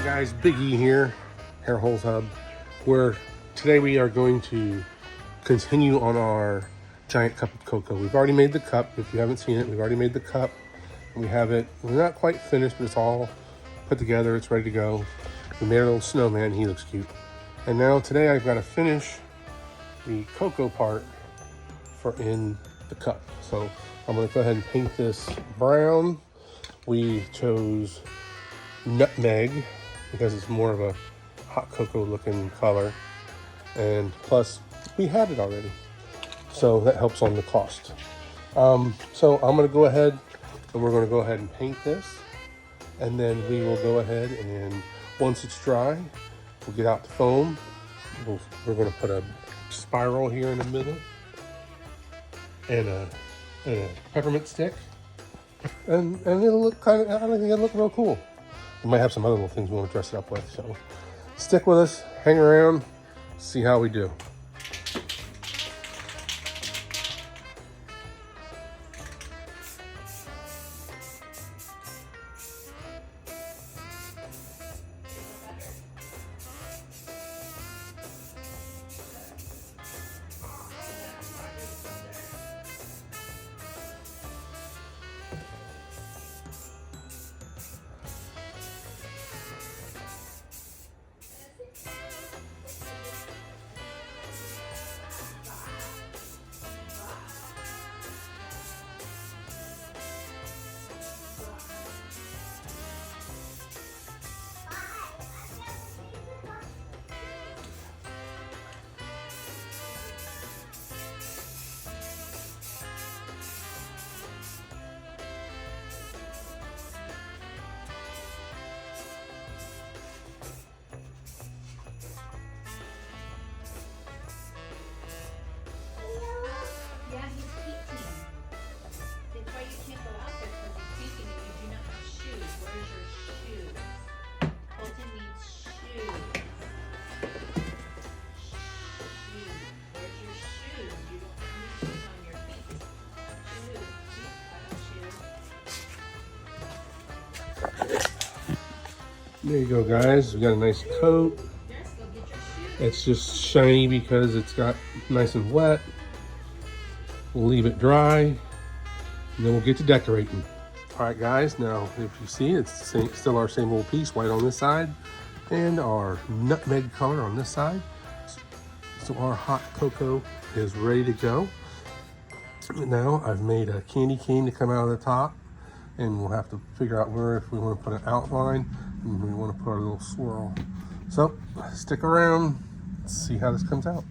Guys, Big E here, Hair Holes Hub, where today we are going to continue on our giant cup of cocoa. We've already made the cup. If you haven't seen it, we've already made the cup. We have it, we're not quite finished, but it's all put together. It's ready to go. We made a little snowman. He looks cute. And now today I've got to finish the cocoa part for in the cup. So I'm going to go ahead and paint this brown. We chose nutmeg because it's more of a hot cocoa looking color, and plus we had it already, so that helps on the cost. So I'm going to go ahead and we're going to go ahead and paint this, and then we will go ahead and once it's dry, we'll get out the foam. We're going to put a spiral here in the middle and a peppermint stick, and it'll look kind of, I think it'll look real cool. We might have some other little things we want to dress it up with, so stick with us, hang around, see how we do. There you go, guys. We got a nice coat. It's just shiny because it's got nice and wet. We'll leave it dry, and then we'll get to decorating. All right, guys. Now, if you see, it's still our same old piece, white on this side, and our nutmeg color on this side. So our hot cocoa is ready to go. Now I've made a candy cane to come out of the top, and we'll have to figure out where, if we want to put an outline and we want to put a little swirl. So stick around, let's see how this comes out.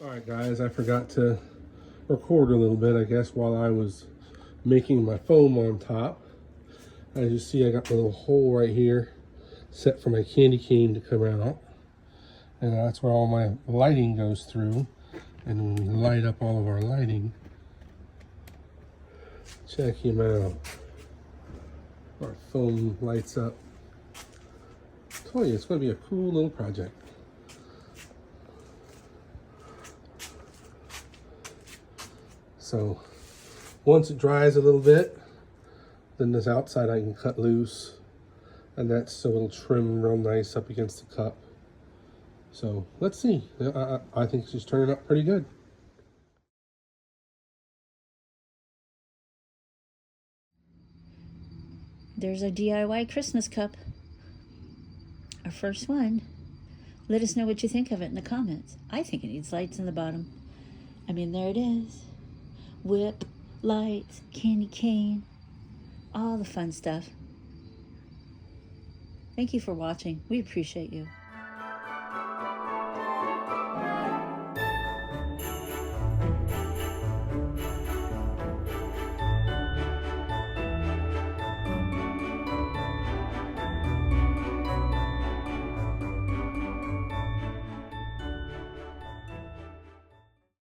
All right, guys, I forgot to record a little bit, I guess, while I was making my foam on top. As you see, I got my little hole right here set for my candy cane to come out. And that's where all my lighting goes through. And when we light up all of our lighting, check him out. Our foam lights up. I told you, it's going to be a cool little project. So once it dries a little bit, then this outside I can cut loose, and that's so it'll trim real nice up against the cup. So let's see. I think it's just turning out pretty good. There's our DIY Christmas cup. Our first one. Let us know what you think of it in the comments. I think it needs lights in the bottom. I mean, there it is. Whip, lights, candy cane, all the fun stuff. Thank you for watching. We appreciate you.